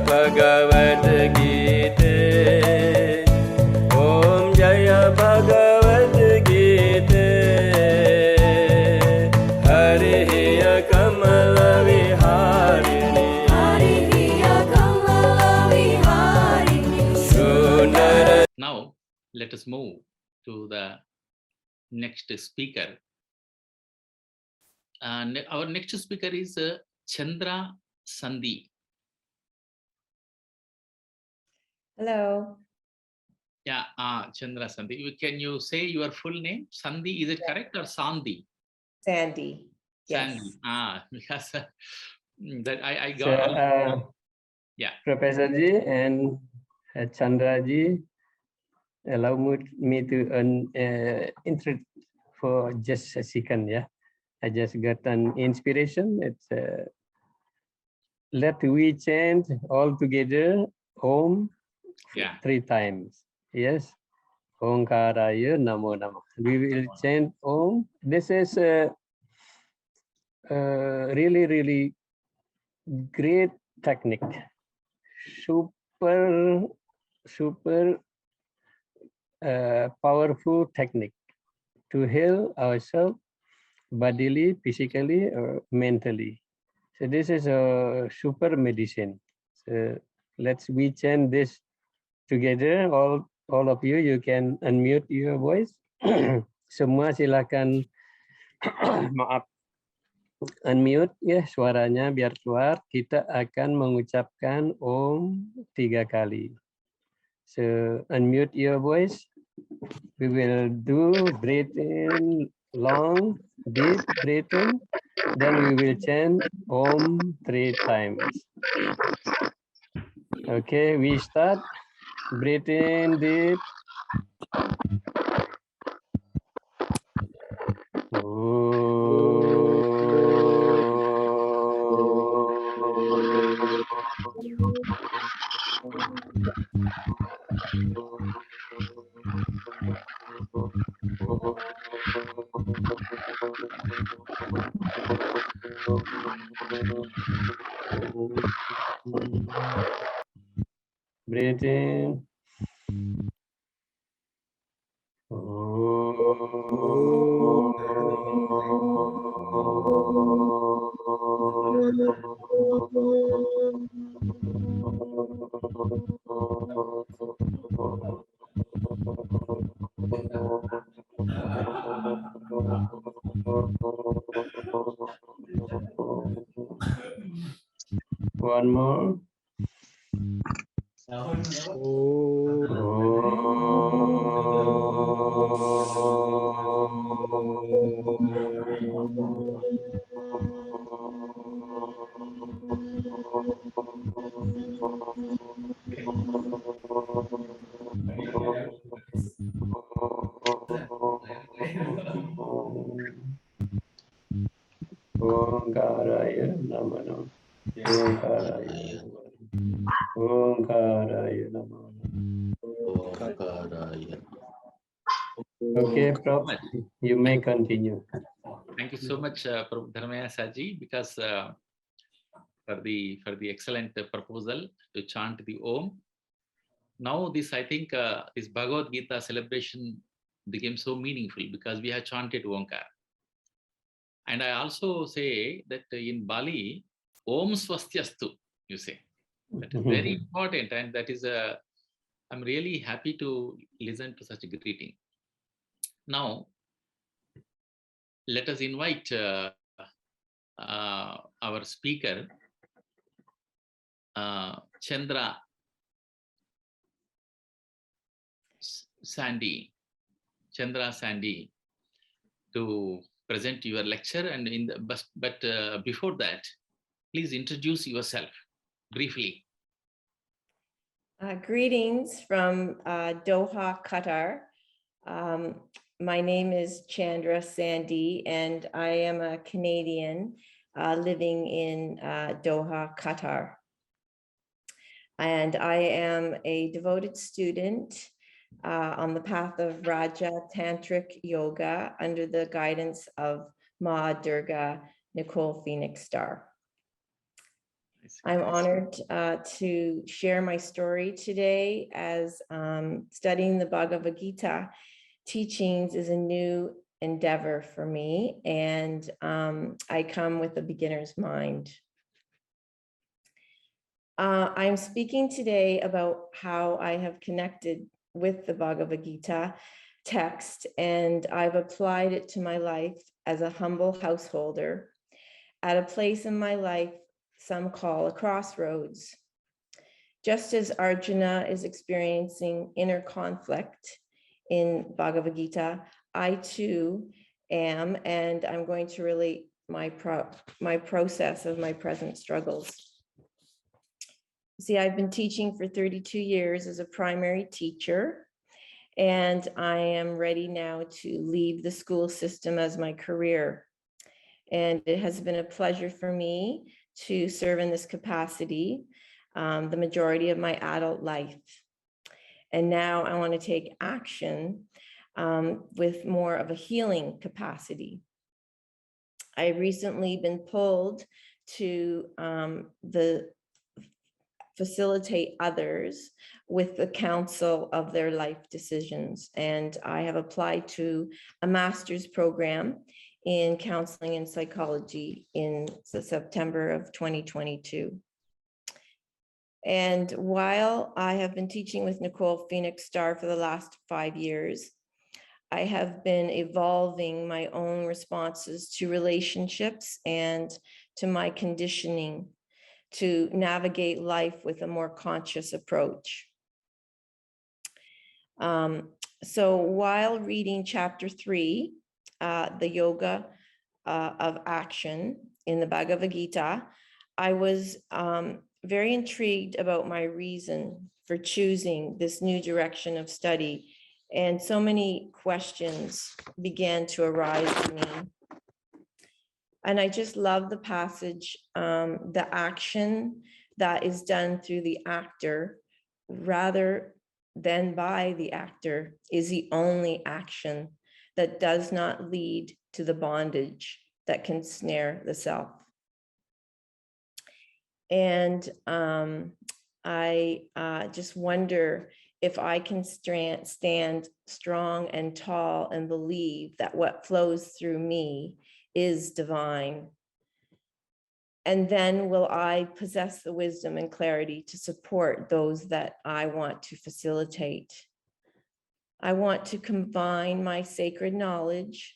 Bhagavad Gita. Om Jaya Bhagavad Gita. Hariya Kamala Viharini. Hariya Kamala Viharini. Now, let us move to the next speaker. Our next speaker is Chandra Sandi. Hello. Yeah, Chandra Sandi. Can you say your full name? Sandi, is it correct, or Sandi? Sandy. Yes. Sandi. Because that I got. So, yeah. Professor Ji and Chandra Ji, allow me to intro for just a second. Yeah, I just got an inspiration. It's let we chant all together Om 3 times. Yes. Omkaraya Namo Namah. We will chant Om. This is really, really great technique. Super powerful technique to heal ourselves bodily, physically, or mentally. So this is a super medicine. So we chant this together. All of you, you can unmute your voice. Semua silakan maaf unmute ya suaranya biar keluar. Kita akan mengucapkan Om 3 kali. So unmute your voice. We will do breathe in long, deep breathe in. Then we will chant Om 3 times. Okay, we start. Breathe in deep. Breathe in. One more. Omkaraya Namah. Omkaraya Namah. Omkaraya Namah. Okay, Prof, you may continue. Thank you so much, Prof. Dharmaya Saji, because for the excellent proposal to chant the Om. Now this, I think, this Bhagavad Gita celebration became so meaningful because we have chanted Omkar. And I also say that in Bali, Om Swastyastu, you say. That is very important, and that is I'm really happy to listen to such a greeting. Now, let us invite our speaker, Chandra Sandi, to present your lecture. And before that, please introduce yourself briefly. Greetings from Doha, Qatar. My name is Chandra Sandi, and I am a Canadian living in Doha, Qatar. And I am a devoted student on the path of Raja Tantric Yoga under the guidance of Ma Durga Nicole Phoenix Star. I'm honored to share my story today as studying the Bhagavad Gita teachings is a new endeavor for me, and I come with a beginner's mind. I'm speaking today about how I have connected with the Bhagavad Gita text, and I've applied it to my life as a humble householder at a place in my life some call a crossroads. Just as Arjuna is experiencing inner conflict in Bhagavad Gita, I too am, and I'm going to relate my process of my present struggles. See, I've been teaching for 32 years as a primary teacher, and I am ready now to leave the school system as my career. And it has been a pleasure for me to serve in this capacity the majority of my adult life. And now I want to take action with more of a healing capacity. I recently been pulled to facilitate others with the counsel of their life decisions. And I have applied to a master's program in counseling and psychology in September of 2022. And while I have been teaching with Nicole Phoenix Star for the last 5 years, I have been evolving my own responses to relationships and to my conditioning to navigate life with a more conscious approach. So while reading chapter 3, the yoga of action in the Bhagavad Gita, I was very intrigued about my reason for choosing this new direction of study. And so many questions began to arise to me. And I just love the passage, the action that is done through the actor rather than by the actor is the only action that does not lead to the bondage that can snare the self. And I just wonder if I can stand strong and tall and believe that what flows through me is divine. And then will I possess the wisdom and clarity to support those that I want to facilitate. I want to combine my sacred knowledge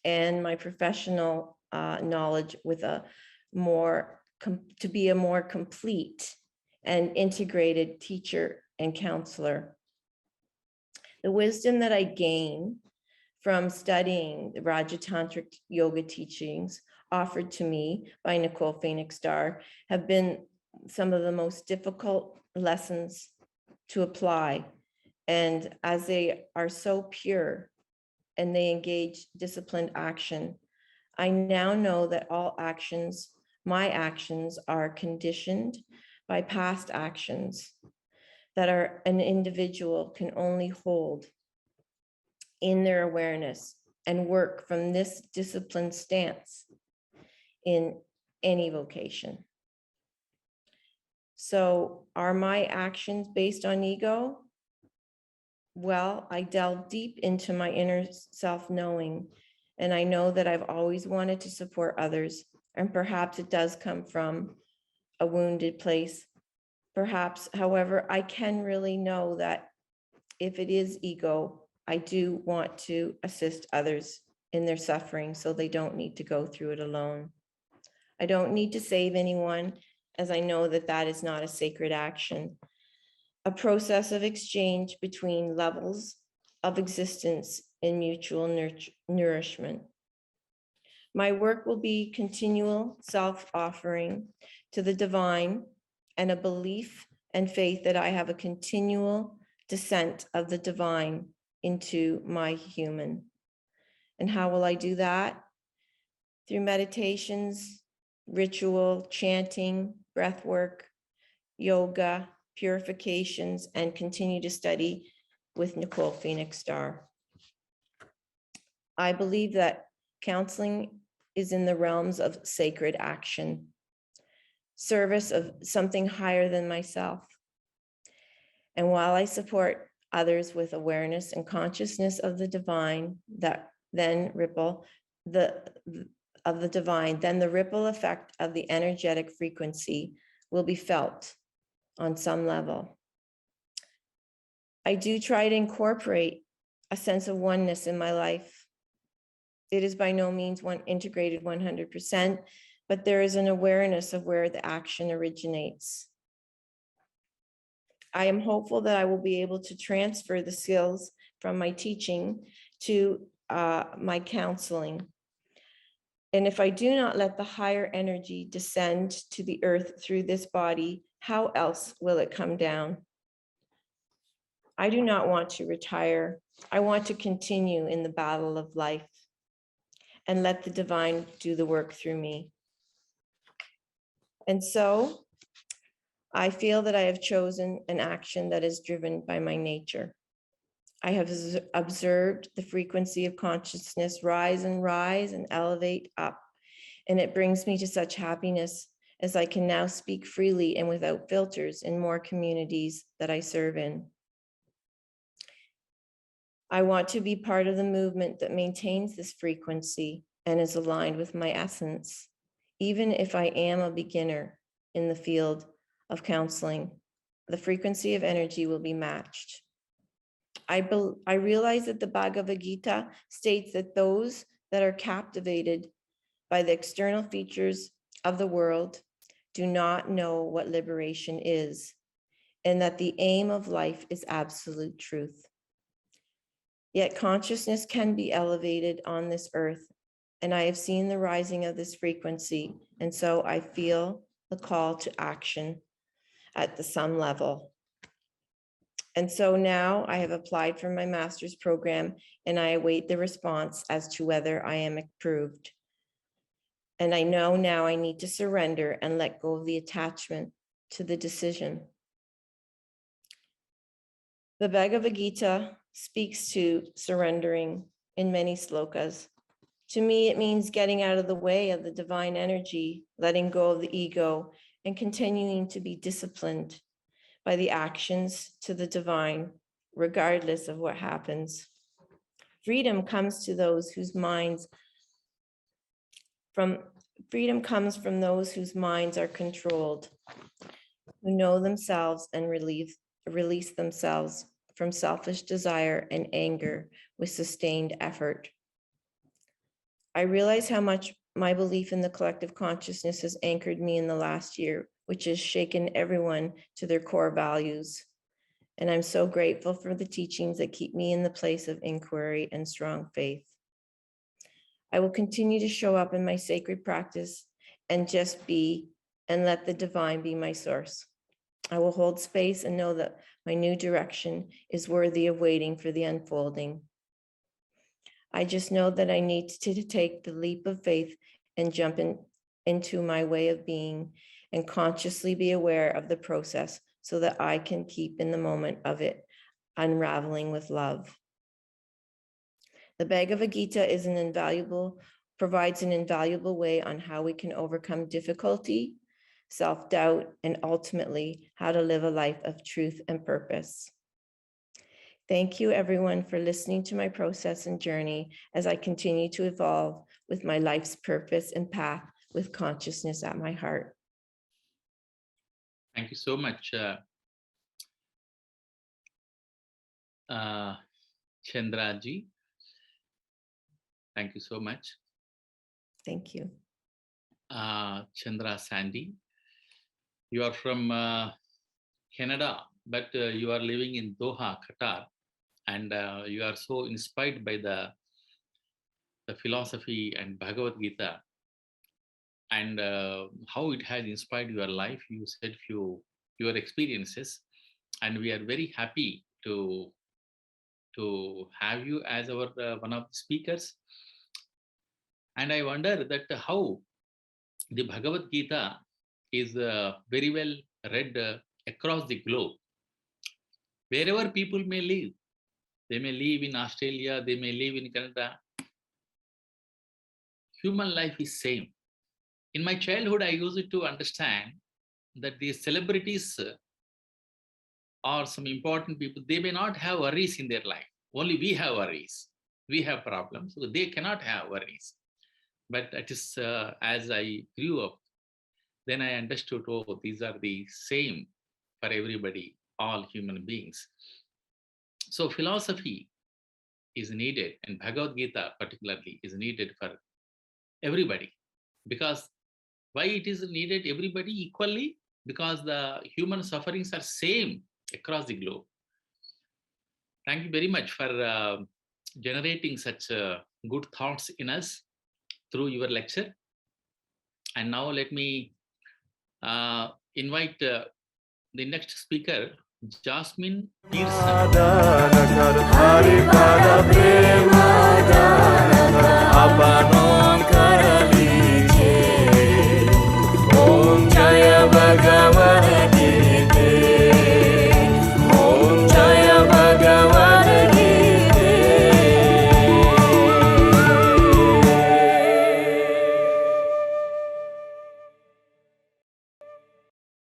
and my professional knowledge with to be a more complete and integrated teacher and counselor. The wisdom that I gain from studying the Rajatantric yoga teachings offered to me by Nicole Phoenix Star have been some of the most difficult lessons to apply. And as they are so pure and they engage disciplined action, I now know that all actions, my actions, are conditioned by past actions that an individual can only hold in their awareness and work from this disciplined stance in any vocation. So are my actions based on ego? Well, I delve deep into my inner self-knowing, and I know that I've always wanted to support others, and perhaps it does come from a wounded place. Perhaps, however, I can really know that if it is ego, I do want to assist others in their suffering so they don't need to go through it alone. I don't need to save anyone, as I know that that is not a sacred action. A process of exchange between levels of existence in mutual nourishment. My work will be continual self-offering to the divine and a belief and faith that I have a continual descent of the divine into my human. And how will I do that? Through meditations, ritual, chanting, breath work, yoga, purifications, and continue to study with Nicole Phoenix Star. I believe that counseling is in the realms of sacred action. service of something higher than myself. And while I support others with awareness and consciousness of the divine, that then ripple of the divine, then the ripple effect of the energetic frequency will be felt on some level. I do try to incorporate a sense of oneness in my life. It is by no means integrated 100%, but there is an awareness of where the action originates. I am hopeful that I will be able to transfer the skills from my teaching to my counseling. And if I do not let the higher energy descend to the earth through this body, how else will it come down? I do not want to retire. I want to continue in the battle of life and let the divine do the work through me. And so I feel that I have chosen an action that is driven by my nature. I have observed the frequency of consciousness rise and elevate up, and it brings me to such happiness as I can now speak freely and without filters in more communities that I serve in. I want to be part of the movement that maintains this frequency and is aligned with my essence, even if I am a beginner in the field of counseling. The frequency of energy will be matched. I realize that the Bhagavad Gita states that those that are captivated by the external features of the world do not know what liberation is, and that the aim of life is absolute truth. Yet consciousness can be elevated on this earth, and I have seen the rising of this frequency, and so I feel the call to action at some level. And so now I have applied for my master's program, and I await the response as to whether I am approved. And I know now I need to surrender and let go of the attachment to the decision. The Bhagavad Gita speaks to surrendering in many slokas. To me, it means getting out of the way of the divine energy, letting go of the ego, and continuing to be disciplined by the actions to the divine, regardless of what happens. Freedom comes to those whose minds from those whose minds are controlled, who know themselves and release themselves from selfish desire and anger with sustained effort. I realize how much my belief in the collective consciousness has anchored me in the last year, which has shaken everyone to their core values. And I'm so grateful for the teachings that keep me in the place of inquiry and strong faith. I will continue to show up in my sacred practice and just be, and let the divine be my source. I will hold space and know that my new direction is worthy of waiting for the unfolding. I just know that I need to take the leap of faith and jump into my way of being and consciously be aware of the process so that I can keep in the moment of it, unraveling with love. The Bhagavad Gita provides an invaluable way on how we can overcome difficulty, self-doubt, and ultimately how to live a life of truth and purpose. Thank you everyone for listening to my process and journey as I continue to evolve with my life's purpose and path with consciousness at my heart. Thank you so much, Chandraji. Thank you so much. Thank you. Chandra Sandi. You are from Canada, but you are living in Doha, Qatar, and you are so inspired by the philosophy and Bhagavad Gita and how it has inspired your life. You said your experiences, and we are very happy to have you as our one of the speakers. And I wonder that how the Bhagavad Gita is very well read across the globe. Wherever people may live, they may live in Australia, they may live in Canada. Human life is same. In my childhood, I used to understand that these celebrities or some important people, they may not have worries in their life. Only we have worries. We have problems. So they cannot have worries. But that is as I grew up, then I understood, oh, these are the same for everybody, all human beings. So philosophy is needed, and Bhagavad Gita particularly is needed for everybody. Because why it is needed everybody equally? Because the human sufferings are same across the globe. Thank you very much for generating such good thoughts in us through your lecture. And now let me invite the next speaker, Jasmine Pearson. Dana kar hari pada prema dana kar abanon